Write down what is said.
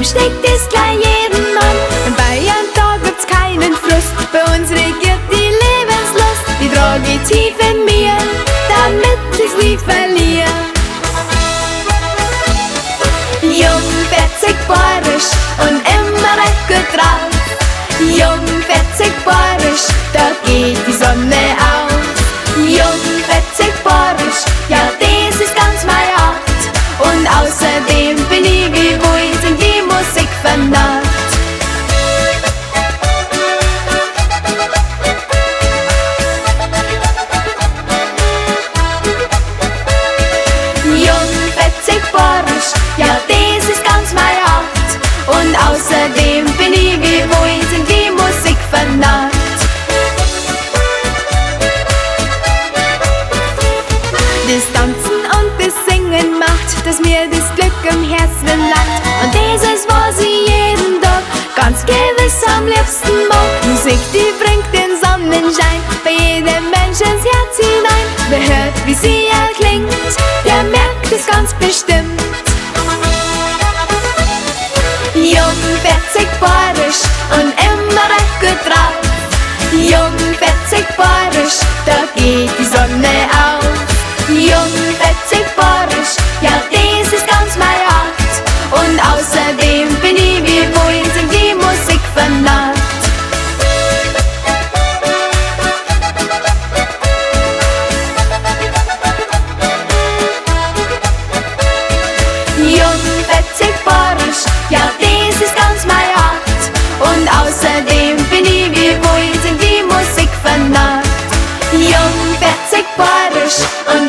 steckt es gleich jeden an. In Bayern, da gibt's keinen Frust, bei uns regiert die Lebenslust. Die trage ich tief in mir, damit ich's nie verliere. Jung, fetzig, borisch und immer recht gut drauf. Jung, fetzig, borisch, da geht die Sonne auf. Jung, fetzig, borisch, ja das ist ganz meine Art. Und außerdem bin ich wie wohl in die Musik vernarrt. Jung, fetzig, borisch, ja das ist ganz meine Art. Und außerdem bin ich wie wohl in die Musik vernarrt. Das Tanzen und das Singen macht, dass mir das Glück im Herzen lacht. Und das ist, was ich jeden Tag ganz gewiss am liebsten mag. Musik, die bringt den Sonnenschein bei jedem Menschen ins Herz hinein. Wer hört, wie sie erklingt, der merkt es ganz bestimmt. Jung, fetzig, borisch und immer recht gut drauf. Jung, fetzig, borisch, da geht die Sonne auf. Jung, fetzig, borisch, ja das ist ganz meine Art. Und außerdem bin ich wie wohl in die Musik vernarrt. Jung, fetzig, borisch, ja das ist ganz meine Art. Und außerdem bin ich wie wohl in die Musik vernarrt. Jung, fetzig, borisch und